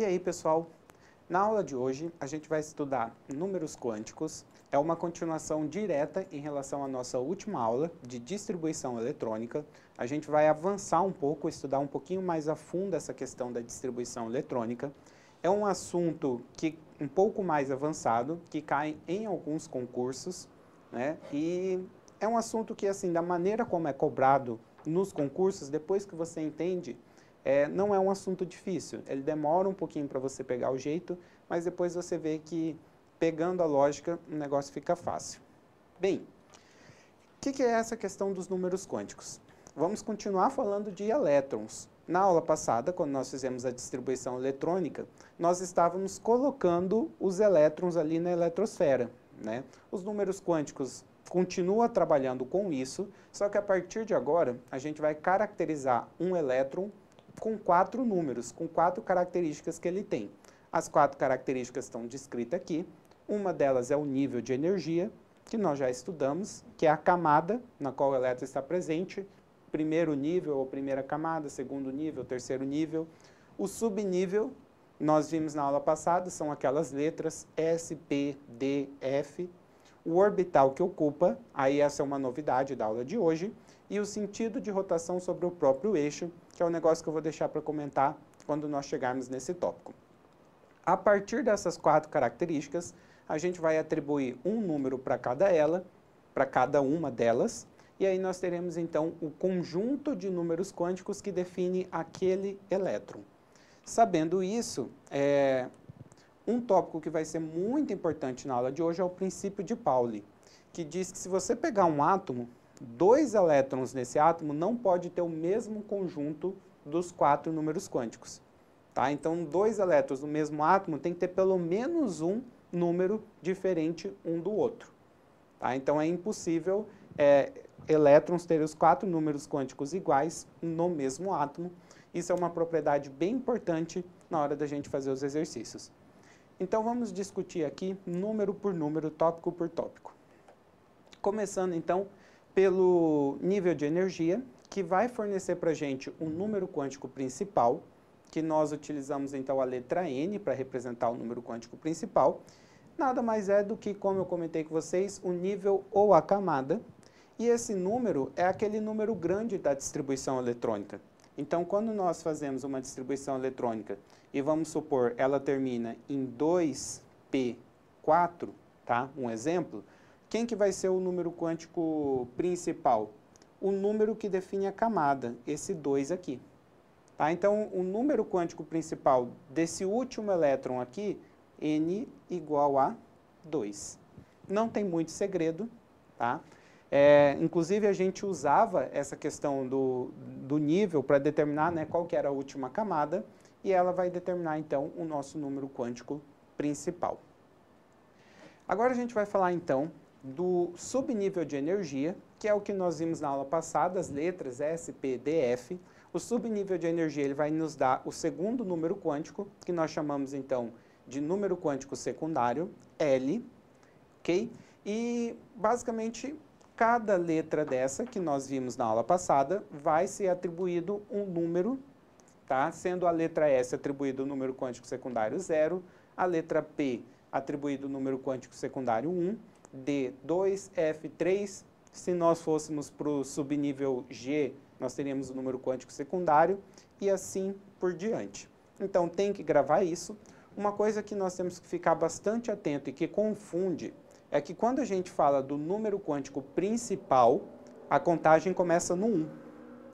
E aí, pessoal? Na aula de hoje, a gente vai estudar números quânticos. É uma continuação direta em relação à nossa última aula de distribuição eletrônica. A gente vai avançar um pouco, estudar um pouquinho mais a fundo essa questão da distribuição eletrônica. É um assunto um pouco mais avançado, que cai em alguns concursos, né? E é um assunto que, assim, da maneira como é cobrado nos concursos, depois que você entende, não é um assunto difícil. Ele demora um pouquinho para você pegar o jeito, mas depois você vê que, pegando a lógica, o negócio fica fácil. Bem, o que é essa questão dos números quânticos? Vamos continuar falando de elétrons. Na aula passada, quando nós fizemos a distribuição eletrônica, nós estávamos colocando os elétrons ali na eletrosfera, né? Os números quânticos continuam trabalhando com isso, só que a partir de agora, a gente vai caracterizar um elétron com 4 números, com 4 características que ele tem. As 4 características estão descritas aqui. Uma delas é o nível de energia, que nós já estudamos, que é a camada na qual o elétron está presente. Primeiro nível ou primeira camada, segundo nível, terceiro nível. O subnível, nós vimos na aula passada, são aquelas letras S, P, D, F. O orbital que ocupa, aí essa é uma novidade da aula de hoje, e o sentido de rotação sobre o próprio eixo, que é um negócio que eu vou deixar para comentar quando nós chegarmos nesse tópico. A partir dessas 4 características, a gente vai atribuir um número para cada uma delas, e aí nós teremos então o conjunto de números quânticos que define aquele elétron. Sabendo isso, um tópico que vai ser muito importante na aula de hoje é o princípio de Pauli, que diz que se você pegar um átomo, 2 elétrons nesse átomo não pode ter o mesmo conjunto dos 4 números quânticos. Tá? Então, 2 elétrons no mesmo átomo tem que ter pelo menos um número diferente um do outro. Tá? Então, é impossível elétrons terem os 4 números quânticos iguais no mesmo átomo. Isso é uma propriedade bem importante na hora da gente fazer os exercícios. Então, vamos discutir aqui número por número, tópico por tópico. Começando, então, pelo nível de energia, que vai fornecer para a gente um número quântico principal, que nós utilizamos, então, a letra N para representar o número quântico principal. Nada mais é do que, como eu comentei com vocês, o nível ou a camada. E esse número é aquele número grande da distribuição eletrônica. Então, quando nós fazemos uma distribuição eletrônica e vamos supor ela termina em 2p4, tá? Um exemplo, quem que vai ser o número quântico principal? O número que define a camada, esse 2 aqui. Tá? Então, o número quântico principal desse último elétron aqui, N igual a 2. Não tem muito segredo, tá? Inclusive, a gente usava essa questão do nível para determinar, né, qual que era a última camada, e ela vai determinar, então, o nosso número quântico principal. Agora a gente vai falar, então, do subnível de energia, que é o que nós vimos na aula passada, as letras S, P, D, F. O subnível de energia ele vai nos dar o segundo número quântico, que nós chamamos, então, de número quântico secundário, L, ok? E, basicamente, cada letra dessa que nós vimos na aula passada vai ser atribuído um número, tá? Sendo a letra S atribuído o número quântico secundário 0, a letra P atribuído o número quântico secundário 1, D 2, F 3. Se nós fôssemos para o subnível G, nós teríamos o número quântico secundário e assim por diante. Então, tem que gravar isso. Uma coisa que nós temos que ficar bastante atento e que confunde é que quando a gente fala do número quântico principal, a contagem começa no 1,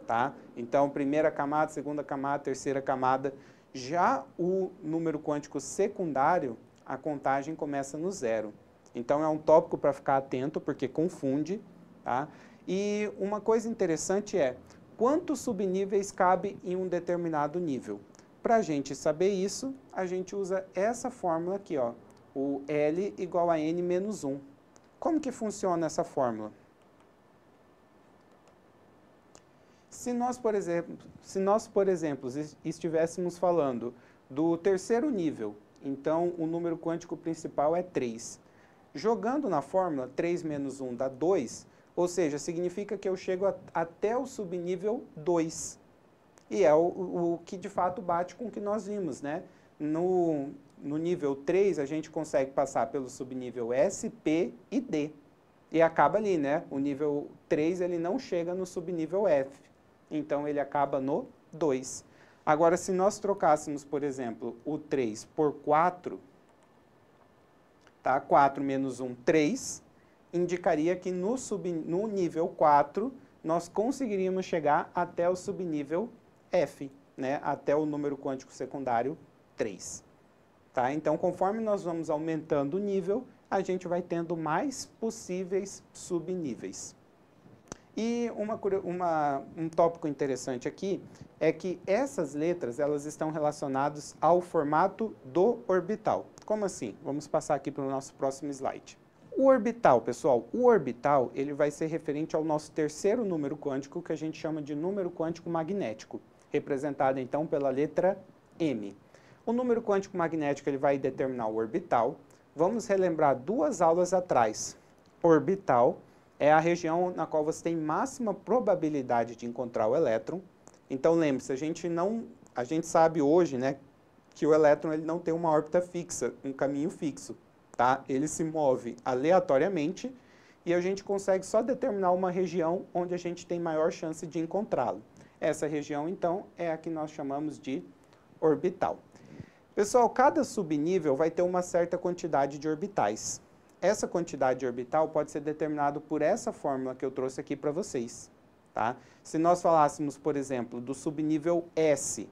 tá? Então, primeira camada, segunda camada, terceira camada. Já o número quântico secundário, a contagem começa no 0. Então, é um tópico para ficar atento, porque confunde, tá? E uma coisa interessante é, quantos subníveis cabe em um determinado nível? Para a gente saber isso, a gente usa essa fórmula aqui, ó, o L igual a N menos 1. Como que funciona essa fórmula? Se nós, por exemplo, estivéssemos falando do terceiro nível, então o número quântico principal é 3. Jogando na fórmula, 3 menos 1 dá 2, ou seja, significa que eu chego até o subnível 2. E é o que de fato bate com o que nós vimos, né? no nível 3, a gente consegue passar pelo subnível S, P e D. E acaba ali, né? O nível 3, ele não chega no subnível F. Então, ele acaba no 2. Agora, se nós trocássemos, por exemplo, o 3 por 4, tá? 4 menos 1, 3, indicaria que no nível 4, nós conseguiríamos chegar até o subnível F, né? Até o número quântico secundário 3. Tá? Então, conforme nós vamos aumentando o nível, a gente vai tendo mais possíveis subníveis. E um tópico interessante aqui é que essas letras elas estão relacionadas ao formato do orbital. Como assim? Vamos passar aqui para o nosso próximo slide. O orbital, pessoal, ele vai ser referente ao nosso terceiro número quântico, que a gente chama de número quântico magnético, representado então pela letra M. O número quântico magnético ele vai determinar o orbital. Vamos relembrar 2 aulas atrás. Orbital é a região na qual você tem máxima probabilidade de encontrar o elétron. Então, lembre-se, a gente sabe hoje, né, que o elétron ele não tem uma órbita fixa, um caminho fixo, tá? Ele se move aleatoriamente e a gente consegue só determinar uma região onde a gente tem maior chance de encontrá-lo. Essa região, então, é a que nós chamamos de orbital. Pessoal, cada subnível vai ter uma certa quantidade de orbitais. Essa quantidade de orbital pode ser determinada por essa fórmula que eu trouxe aqui para vocês. Tá? Se nós falássemos, por exemplo, do subnível S,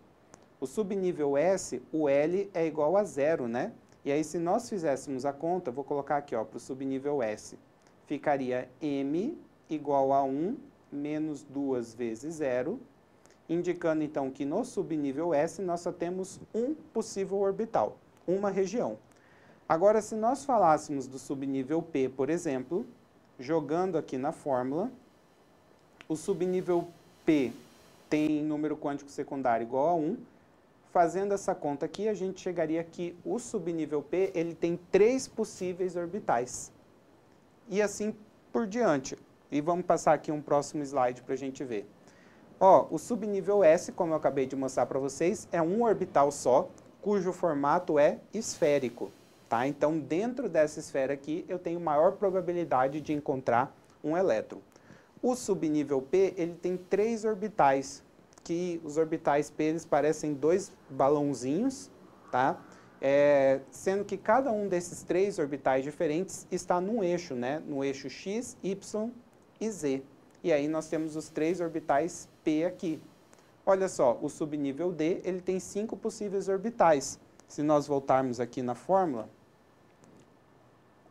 o subnível S, o L é igual a 0, né? E aí, se nós fizéssemos a conta, vou colocar aqui para o subnível S, ficaria M igual a 1 menos 2 vezes 0, indicando então que no subnível S nós só temos um possível orbital, uma região. Agora, se nós falássemos do subnível P, por exemplo, jogando aqui na fórmula, o subnível P tem número quântico secundário igual a 1. Fazendo essa conta aqui, a gente chegaria que o subnível P ele tem 3 possíveis orbitais. E assim por diante. E vamos passar aqui um próximo slide para a gente ver. Ó, o subnível S, como eu acabei de mostrar para vocês, é um orbital só, cujo formato é esférico. Tá? Então, dentro dessa esfera aqui, eu tenho maior probabilidade de encontrar um elétron. O subnível P, ele tem 3 orbitais, que os orbitais P, eles parecem 2 balãozinhos, tá? Sendo que cada um desses 3 orbitais diferentes está num eixo, né? No eixo X, Y e Z. E aí nós temos os 3 orbitais P aqui. Olha só, o subnível D, ele tem 5 possíveis orbitais. Se nós voltarmos aqui na fórmula,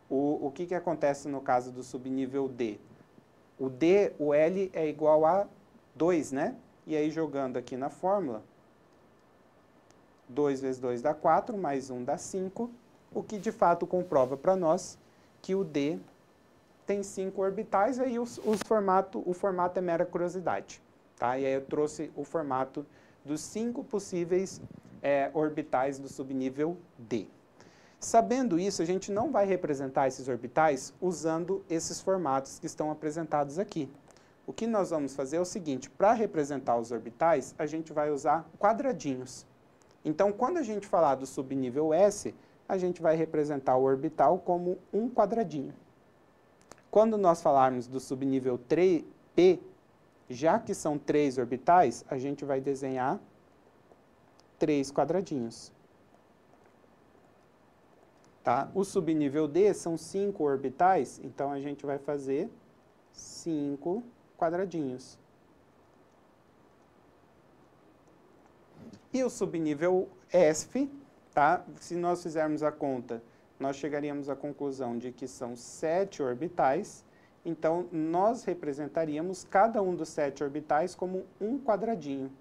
o que acontece no caso do subnível D? O L é igual a 2, né? E aí, jogando aqui na fórmula, 2 vezes 2 dá 4, mais 1 dá 5, o que de fato comprova para nós que o D tem 5 orbitais, aí o formato é mera curiosidade. Tá? E aí eu trouxe o formato dos 5 possíveis orbitais do subnível D. Sabendo isso, a gente não vai representar esses orbitais usando esses formatos que estão apresentados aqui. O que nós vamos fazer é o seguinte, para representar os orbitais, a gente vai usar quadradinhos. Então, quando a gente falar do subnível S, a gente vai representar o orbital como um quadradinho. Quando nós falarmos do subnível P, já que são 3 orbitais, a gente vai desenhar 3 quadradinhos. Tá? O subnível D são 5 orbitais, então a gente vai fazer 5 quadradinhos. E o subnível F, tá? Se nós fizermos a conta, nós chegaríamos à conclusão de que são 7 orbitais, então nós representaríamos cada um dos 7 orbitais como um quadradinho.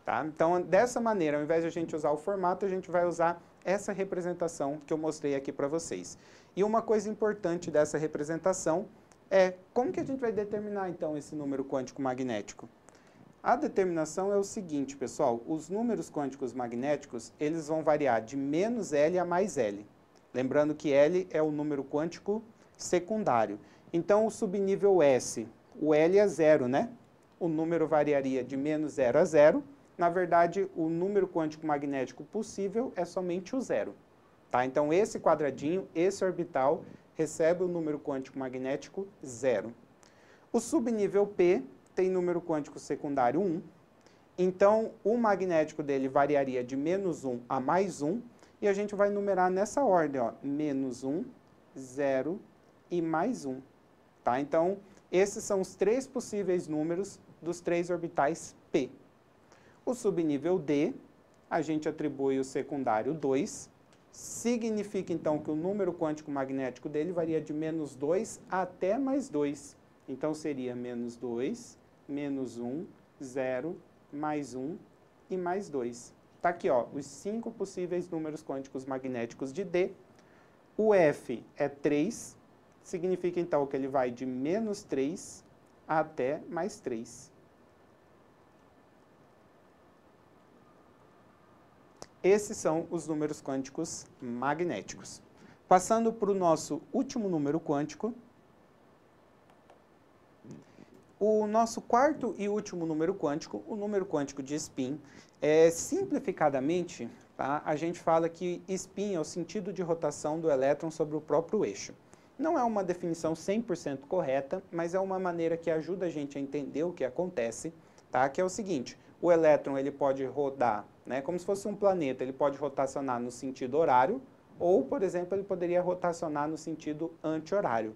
Tá? Então, dessa maneira, ao invés de a gente usar o formato, a gente vai usar essa representação que eu mostrei aqui para vocês. E uma coisa importante dessa representação é como que a gente vai determinar, então, esse número quântico magnético? A determinação é o seguinte, pessoal, os números quânticos magnéticos, eles vão variar de menos L a mais L. Lembrando que L é o número quântico secundário. Então, o subnível S, o L é 0, né? o número variaria de menos 0 a 0. Na verdade, o número quântico magnético possível é somente o 0. Tá? Então, esse quadradinho, esse orbital, recebe o número quântico magnético 0. O subnível P tem número quântico secundário 1. Então, o magnético dele variaria de menos 1 a mais 1. E a gente vai numerar nessa ordem, ó, menos 1, 0 e mais 1. Tá? Então, esses são os 3 possíveis números dos 3 orbitais P. O subnível D, a gente atribui o secundário 2. Significa, então, que o número quântico magnético dele varia de menos 2 até mais 2. Então, seria menos 2, menos 1, 0, mais 1 e mais 2. Está aqui, ó, os 5 possíveis números quânticos magnéticos de D. O F é 3, significa então que ele vai de menos 3 até mais 3. Esses são os números quânticos magnéticos. Passando para o nosso último número quântico, o nosso quarto e último número quântico, o número quântico de spin, simplificadamente, tá, a gente fala que spin é o sentido de rotação do elétron sobre o próprio eixo. Não é uma definição 100% correta, mas é uma maneira que ajuda a gente a entender o que acontece, tá? Que é o seguinte, o elétron ele pode rodar, né, como se fosse um planeta, ele pode rotacionar no sentido horário, ou, por exemplo, ele poderia rotacionar no sentido anti-horário.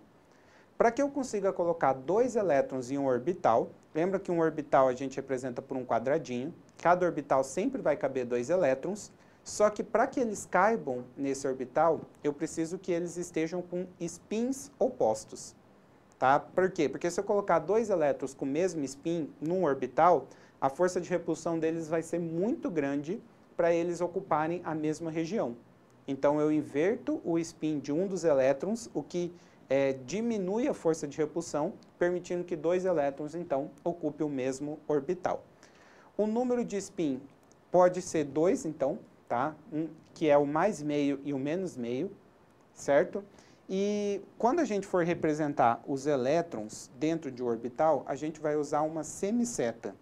Para que eu consiga colocar 2 elétrons em um orbital, lembra que um orbital a gente representa por um quadradinho, cada orbital sempre vai caber 2 elétrons, só que para que eles caibam nesse orbital, eu preciso que eles estejam com spins opostos. Tá? Por quê? Porque se eu colocar 2 elétrons com o mesmo spin num orbital, a força de repulsão deles vai ser muito grande para eles ocuparem a mesma região. Então eu inverto o spin de um dos elétrons, o que diminui a força de repulsão, permitindo que 2 elétrons, então, ocupem o mesmo orbital. O número de spin pode ser 2, então, tá? Que é o mais meio e o menos meio, certo? E quando a gente for representar os elétrons dentro de um orbital, a gente vai usar uma semiceta.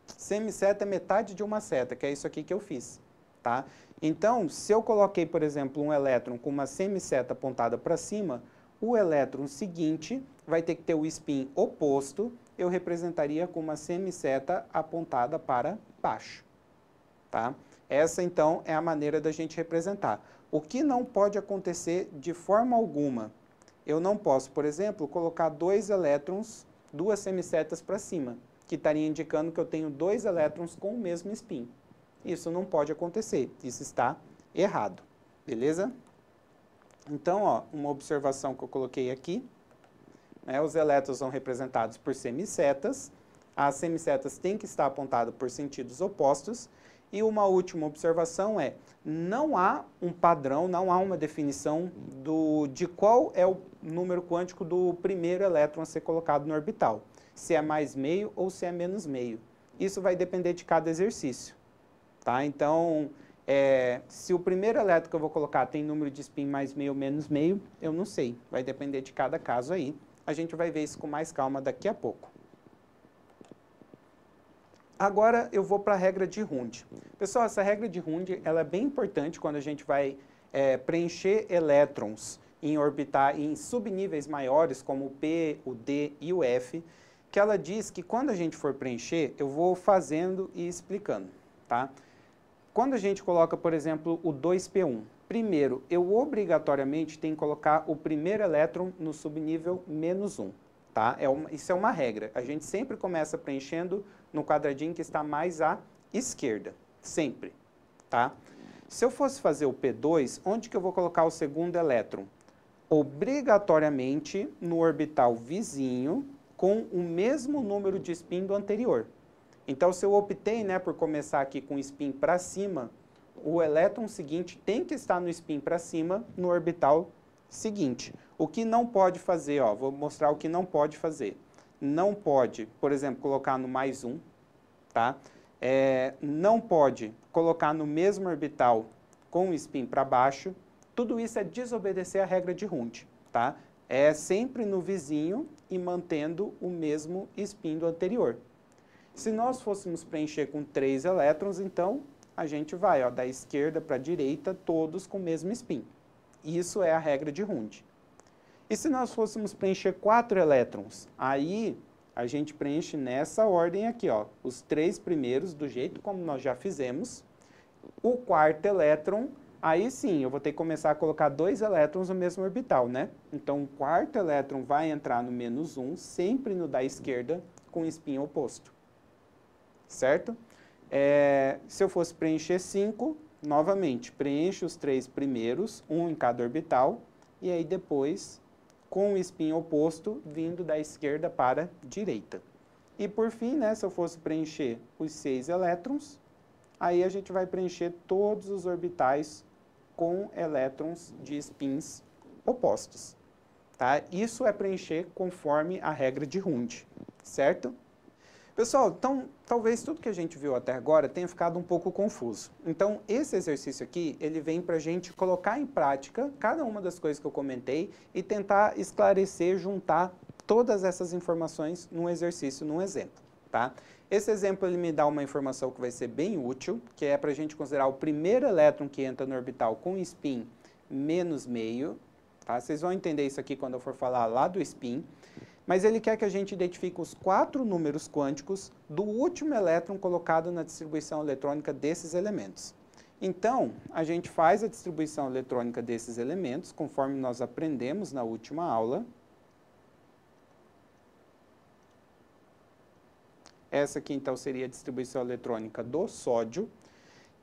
Semiceta é metade de uma seta, que é isso aqui que eu fiz, tá? Então, se eu coloquei, por exemplo, um elétron com uma semiceta apontada para cima, o elétron seguinte vai ter que ter o spin oposto, eu representaria com uma semiceta apontada para baixo. Tá? Essa, então, é a maneira da gente representar. O que não pode acontecer de forma alguma? Eu não posso, por exemplo, colocar 2 elétrons, 2 semisetas para cima, que estaria indicando que eu tenho 2 elétrons com o mesmo spin. Isso não pode acontecer, isso está errado, beleza? Então, ó, uma observação que eu coloquei aqui, né, os elétrons são representados por semisetas, as semisetas têm que estar apontadas por sentidos opostos, e uma última observação é, não há um padrão, não há uma definição de qual é o número quântico do primeiro elétron a ser colocado no orbital, se é mais meio ou se é menos meio. Isso vai depender de cada exercício, tá? Então, se o primeiro elétron que eu vou colocar tem número de spin mais meio ou menos meio, eu não sei. Vai depender de cada caso aí. A gente vai ver isso com mais calma daqui a pouco. Agora eu vou para a regra de Hund. Pessoal, essa regra de Hund ela é bem importante quando a gente vai preencher elétrons em subníveis maiores, como o P, o D e o F, que ela diz que quando a gente for preencher, eu vou fazendo e explicando, tá? Quando a gente coloca, por exemplo, o 2p1, primeiro, eu obrigatoriamente tenho que colocar o primeiro elétron no subnível menos 1, tá? Isso é uma regra. A gente sempre começa preenchendo no quadradinho que está mais à esquerda, sempre, tá? Se eu fosse fazer o P2, onde que eu vou colocar o segundo elétron? Obrigatoriamente no orbital vizinho com o mesmo número de spin do anterior. Então, se eu optei, né, por começar aqui com o spin para cima, o elétron seguinte tem que estar no spin para cima no orbital seguinte. O que não pode fazer, ó, vou mostrar o que não pode fazer. Não pode, por exemplo, colocar no mais 1, tá? Não pode colocar no mesmo orbital com o spin para baixo. Tudo isso é desobedecer a regra de Hund, tá? É sempre no vizinho e mantendo o mesmo spin do anterior. Se nós fôssemos preencher com 3 elétrons, então a gente vai, ó, da esquerda para a direita, todos com o mesmo spin. Isso é a regra de Hund. E se nós fôssemos preencher 4 elétrons, aí a gente preenche nessa ordem aqui, ó, os 3 primeiros, do jeito como nós já fizemos. O quarto elétron, aí sim, eu vou ter que começar a colocar 2 elétrons no mesmo orbital, né? Então, o quarto elétron vai entrar no -1, sempre no da esquerda, com spin oposto. Certo? Se eu fosse preencher 5, novamente, preencho os 3 primeiros, um em cada orbital, e aí depois, com o spin oposto, vindo da esquerda para a direita. E por fim, né, se eu fosse preencher os 6 elétrons, aí a gente vai preencher todos os orbitais com elétrons de spins opostos. Tá? Isso é preencher conforme a regra de Hund, certo? Pessoal, então, talvez tudo que a gente viu até agora tenha ficado um pouco confuso. Então, esse exercício aqui, ele vem para a gente colocar em prática cada uma das coisas que eu comentei e tentar esclarecer, juntar todas essas informações num exercício, num exemplo, tá? Esse exemplo, ele me dá uma informação que vai ser bem útil, que é para a gente considerar o primeiro elétron que entra no orbital com spin menos meio, tá? Vocês vão entender isso aqui quando eu for falar lá do spin. Mas ele quer que a gente identifique os 4 números quânticos do último elétron colocado na distribuição eletrônica desses elementos. Então, a gente faz a distribuição eletrônica desses elementos, conforme nós aprendemos na última aula. Essa aqui, então, seria a distribuição eletrônica do sódio.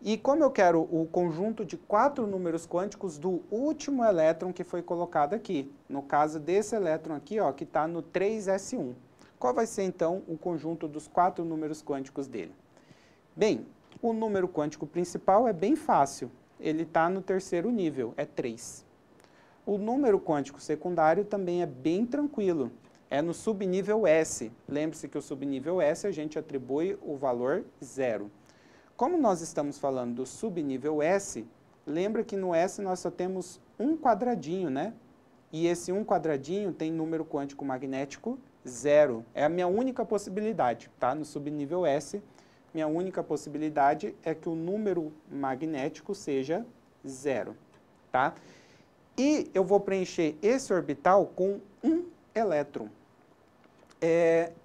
E como eu quero o conjunto de 4 números quânticos do último elétron que foi colocado aqui, no caso desse elétron aqui, ó, que está no 3s1. Qual vai ser, então, o conjunto dos 4 números quânticos dele? Bem, o número quântico principal é bem fácil, ele está no terceiro nível, é 3. O número quântico secundário também é bem tranquilo, é no subnível S. Lembre-se que o subnível S a gente atribui o valor 0. Como nós estamos falando do subnível S, lembra que no S nós só temos um quadradinho, né? E esse um quadradinho tem número quântico magnético 0. É a minha única possibilidade, tá? No subnível S, minha única possibilidade é que o número magnético seja 0, tá? E eu vou preencher esse orbital com um elétron.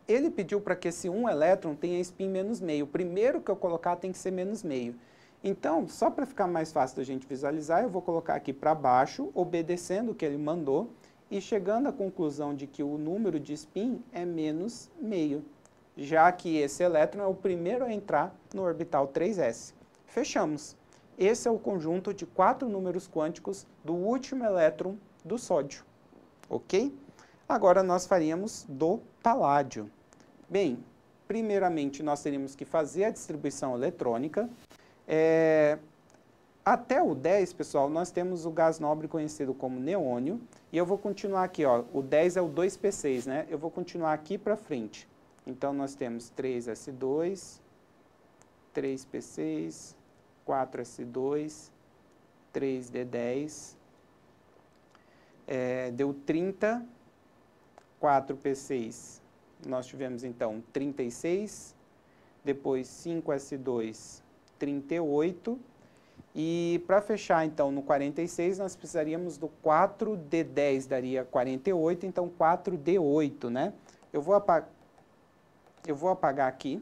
Ele pediu para que esse 1 elétron tenha spin menos meio. O primeiro que eu colocar tem que ser menos meio. Então, só para ficar mais fácil da gente visualizar, eu vou colocar aqui para baixo, obedecendo o que ele mandou, e chegando à conclusão de que o número de spin é menos meio, já que esse elétron é o primeiro a entrar no orbital 3s. Fechamos. Esse é o conjunto de 4 números quânticos do último elétron do sódio. Ok? Agora nós faríamos do paládio. Bem, primeiramente nós teríamos que fazer a distribuição eletrônica. Até o 10, pessoal, nós temos o gás nobre conhecido como neônio. E eu vou continuar aqui, ó, o 10 é o 2p6, né? Eu vou continuar aqui para frente. Então, nós temos 3s2, 3p6, 4s2, 3d10, deu 30, 4p6, nós tivemos então 36, depois 5s2, 38, e para fechar então no 46 nós precisaríamos do 4d10, daria 48, então 4d8, né? Eu vou apagar aqui,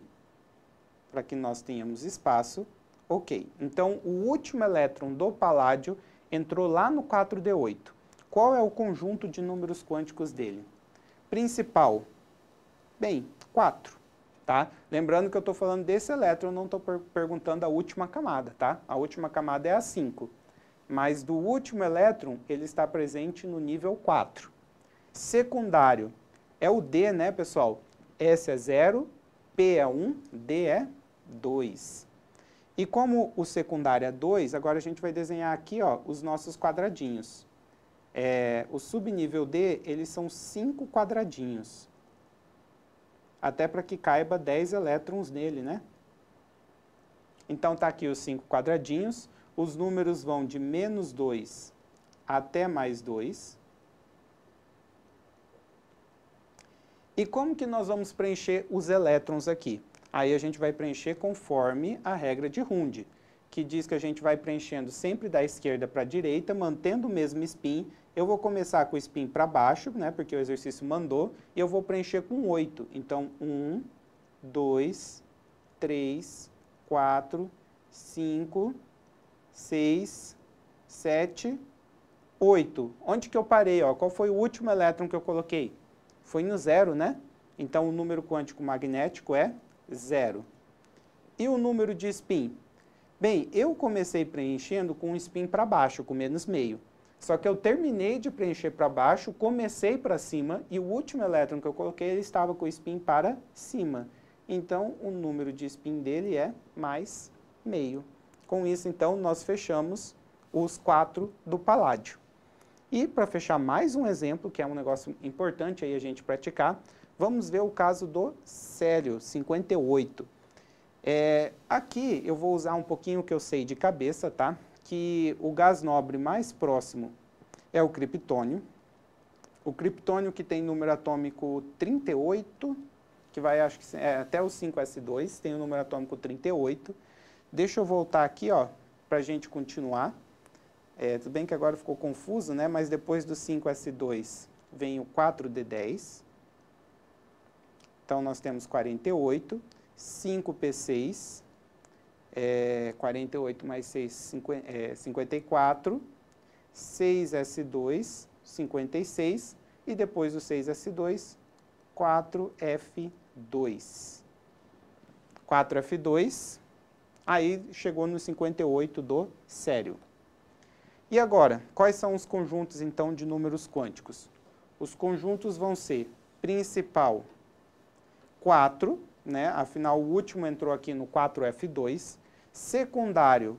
para que nós tenhamos espaço. Ok, então o último elétron do paládio entrou lá no 4d8. Qual é o conjunto de números quânticos dele? Principal, bem, 4, tá? Lembrando que eu estou falando desse elétron, eu não estou perguntando a última camada, tá? A última camada é a 5, mas do último elétron, ele está presente no nível 4. Secundário, é o D, né, pessoal? S é 0, P é 1, D é 2. E como o secundário é 2, agora a gente vai desenhar aqui, ó, os nossos quadradinhos. O subnível D, eles são 5 quadradinhos. Até para que caiba 10 elétrons nele, né? Então, tá aqui os 5 quadradinhos. Os números vão de -2 até +2. E como que nós vamos preencher os elétrons aqui? Aí a gente vai preencher conforme a regra de Runde, que diz que a gente vai preenchendo sempre da esquerda para a direita, mantendo o mesmo spin. Eu vou começar com o spin para baixo, né, porque o exercício mandou, e eu vou preencher com 8. Então, 1, 2, 3, 4, 5, 6, 7, 8. Onde que eu parei? Ó? Qual foi o último elétron que eu coloquei? Foi no 0, né? Então, o número quântico magnético é 0. E o número de spin? Bem, eu comecei preenchendo com um spin para baixo, com menos meio. Só que eu terminei de preencher para baixo, comecei para cima, e o último elétron que eu coloquei, ele estava com o spin para cima. Então, o número de spin dele é mais meio. Com isso, então, nós fechamos os 4 do paládio. E para fechar mais um exemplo, que é um negócio importante aí a gente praticar, vamos ver o caso do cério 58. Aqui eu vou usar um pouquinho o que eu sei de cabeça, tá? Que o gás nobre mais próximo é o criptônio. O criptônio que tem número atômico 38, que vai, acho que até o 5s2, tem o número atômico 38. Deixa eu voltar aqui, ó, para a gente continuar. Tudo bem que agora ficou confuso, né? Mas depois do 5s2 vem o 4d10. Então, nós temos 48, 5p6, 48 mais 6, 54, 6s2, 56, e depois do 6s2, 4f2. 4f2, aí chegou no 58 do cério. E agora, quais são os conjuntos, então, de números quânticos? Os conjuntos vão ser principal 4, né? Afinal, o último entrou aqui no 4F2. Secundário,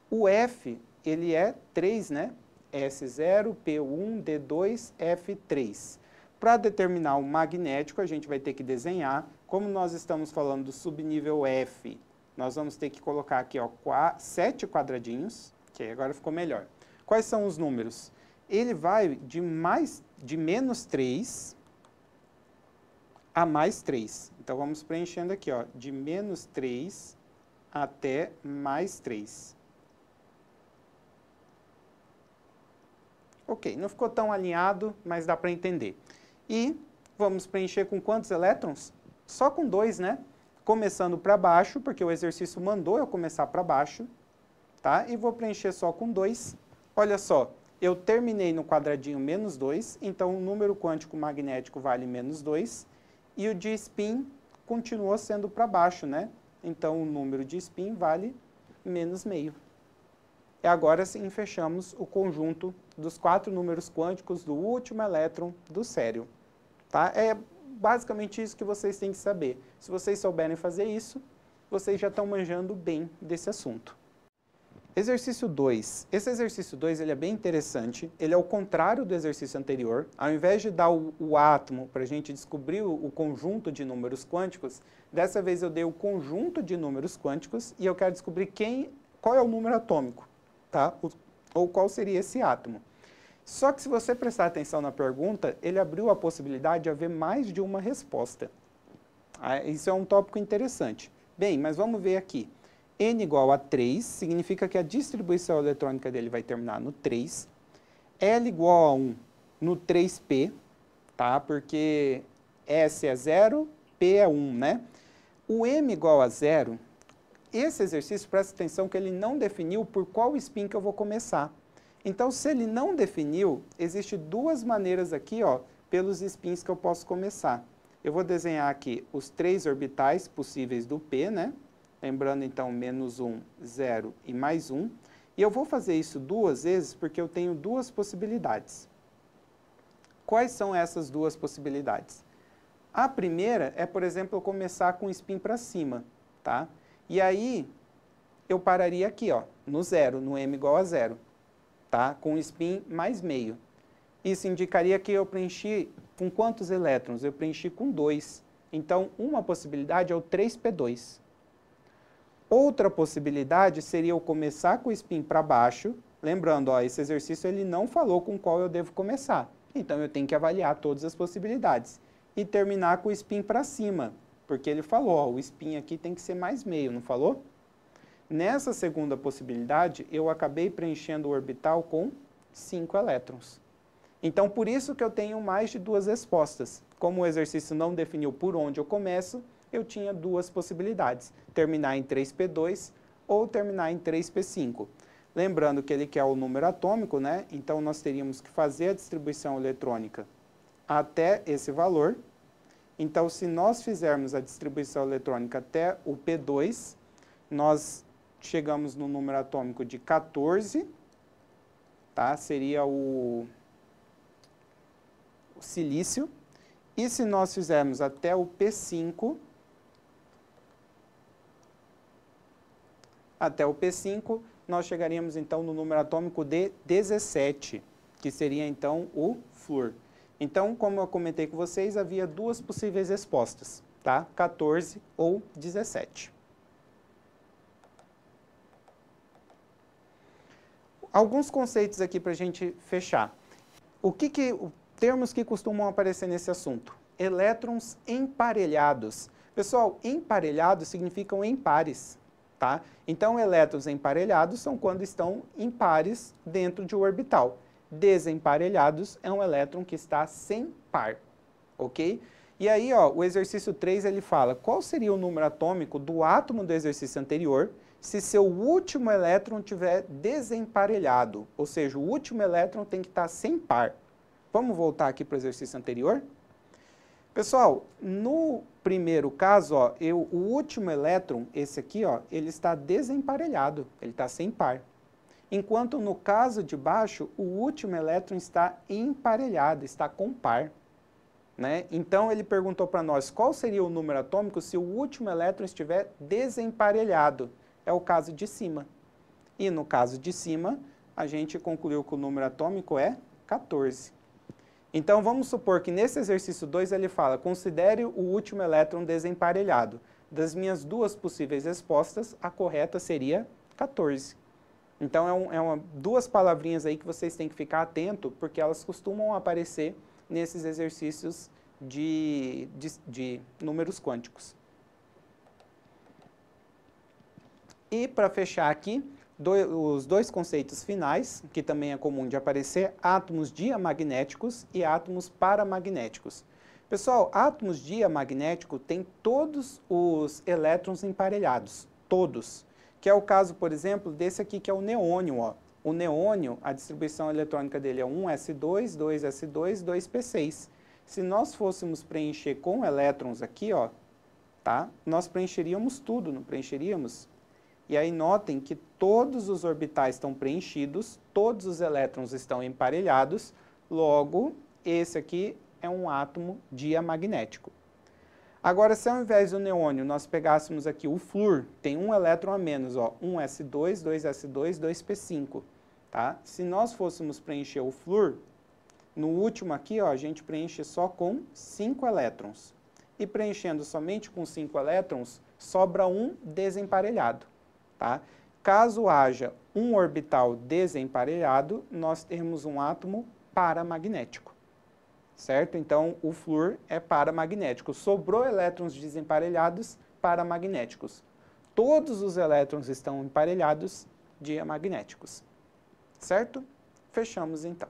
o F, ele é 3, né? S0, P1, D2, F3. Para determinar o magnético, a gente vai ter que desenhar. Como nós estamos falando do subnível F, nós vamos ter que colocar aqui, ó, 7 quadradinhos, que agora ficou melhor. Quais são os números? Ele vai de menos 3 a mais 3. Então, vamos preenchendo aqui, ó, de menos 3 até mais 3. Ok, não ficou tão alinhado, mas dá para entender. E vamos preencher com quantos elétrons? Só com 2, né? Começando para baixo, porque o exercício mandou eu começar para baixo, tá? E vou preencher só com 2. Olha só, eu terminei no quadradinho menos 2, então o número quântico magnético vale menos 2, e o de spin continua sendo para baixo, né? Então, o número de spin vale menos meio. E agora sim, fechamos o conjunto dos 4 números quânticos do último elétron do cério. Tá? É basicamente isso que vocês têm que saber. Se vocês souberem fazer isso, vocês já estão manjando bem desse assunto. Exercício 2. Esse exercício 2 ele é bem interessante. Ele é o contrário do exercício anterior. Ao invés de dar o átomo para a gente descobrir o conjunto de números quânticos, dessa vez eu dei o conjunto de números quânticos e eu quero descobrir qual é o número atômico, tá? Ou qual seria esse átomo. Só que se você prestar atenção na pergunta, ele abriu a possibilidade de haver mais de uma resposta. Isso é um tópico interessante. Bem, mas vamos ver aqui. N igual a 3, significa que a distribuição eletrônica dele vai terminar no 3. L igual a 1 no 3P, tá? Porque S é 0, P é 1, né? O M igual a 0, esse exercício, presta atenção que ele não definiu por qual spin que eu vou começar. Então, se ele não definiu, existe 2 maneiras aqui, ó, pelos spins que eu posso começar. Eu vou desenhar aqui os 3 orbitais possíveis do P, né? Lembrando, então, menos 1, 0 e mais 1. E eu vou fazer isso 2 vezes porque eu tenho 2 possibilidades. Quais são essas 2 possibilidades? A primeira é, por exemplo, eu começar com o spin para cima, tá? E aí, eu pararia aqui, ó, no 0, no M igual a 0, tá? Com o spin mais meio. Isso indicaria que eu preenchi com quantos elétrons? Eu preenchi com 2. Então, uma possibilidade é o 3p2. Outra possibilidade seria eu começar com o spin para baixo. Lembrando, ó, esse exercício ele não falou com qual eu devo começar. Então, eu tenho que avaliar todas as possibilidades. E terminar com o spin para cima, Porque ele falou, ó, o spin aqui tem que ser mais meio, não falou? Nessa segunda possibilidade, eu acabei preenchendo o orbital com 5 elétrons. Então, por isso que eu tenho mais de 2 respostas. Como o exercício não definiu por onde eu começo, eu tinha 2 possibilidades. Terminar em 3p2 ou terminar em 3p5. Lembrando que ele quer o número atômico, né? Então, nós teríamos que fazer a distribuição eletrônica até esse valor. Então, se nós fizermos a distribuição eletrônica até o p2, nós chegamos no número atômico de 14, tá? Seria o silício. E se nós fizermos até o P5, nós chegaríamos então no número atômico de 17, que seria então o flúor. Então, como eu comentei com vocês, havia 2 possíveis respostas, tá? 14 ou 17. Alguns conceitos aqui para a gente fechar. Termos que costumam aparecer nesse assunto. Elétrons emparelhados. Pessoal, emparelhados significam em pares, tá? Então, elétrons emparelhados são quando estão em pares dentro de um orbital. Desemparelhados é um elétron que está sem par, ok? E aí, ó, o exercício 3, ele fala qual seria o número atômico do átomo do exercício anterior se seu último elétron tiver desemparelhado, ou seja, o último elétron tem que estar sem par. Vamos voltar aqui para o exercício anterior? Pessoal, no primeiro caso, ó, o último elétron, esse aqui, ó, ele está desemparelhado, ele está sem par. Enquanto no caso de baixo, o último elétron está emparelhado, está com par. Né? Então, ele perguntou para nós qual seria o número atômico se o último elétron estiver desemparelhado. É o caso de cima. E no caso de cima, a gente concluiu que o número atômico é 14. Então, vamos supor que nesse exercício 2 ele fala, considere o último elétron desemparelhado. Das minhas 2 possíveis respostas, a correta seria 14. Então, duas palavrinhas aí que vocês têm que ficar atento, porque elas costumam aparecer nesses exercícios de números quânticos. E para fechar aqui, os 2 conceitos finais, que também é comum de aparecer, átomos diamagnéticos e átomos paramagnéticos. Pessoal, átomos diamagnéticos têm todos os elétrons emparelhados, todos. Que é o caso, por exemplo, desse aqui que é o neônio, ó. O neônio, a distribuição eletrônica dele é 1s2, 2s2, 2p6. Se nós fôssemos preencher com elétrons aqui, ó, tá? Nós preencheríamos tudo, não preencheríamos? E aí notem que todos os orbitais estão preenchidos, todos os elétrons estão emparelhados, logo, esse aqui é um átomo diamagnético. Agora, se ao invés do neônio nós pegássemos aqui o flúor, tem um elétron a menos, ó, 1s2, 2s2, 2p5, tá? Se nós fôssemos preencher o flúor, no último aqui, ó, a gente preenche só com 5 elétrons. E preenchendo somente com 5 elétrons, sobra um desemparelhado, tá? Caso haja um orbital desemparelhado, nós temos um átomo paramagnético. Certo? Então, o flúor é paramagnético. Sobrou elétrons desemparelhados, paramagnéticos. Todos os elétrons estão emparelhados, diamagnéticos. Certo? Fechamos então.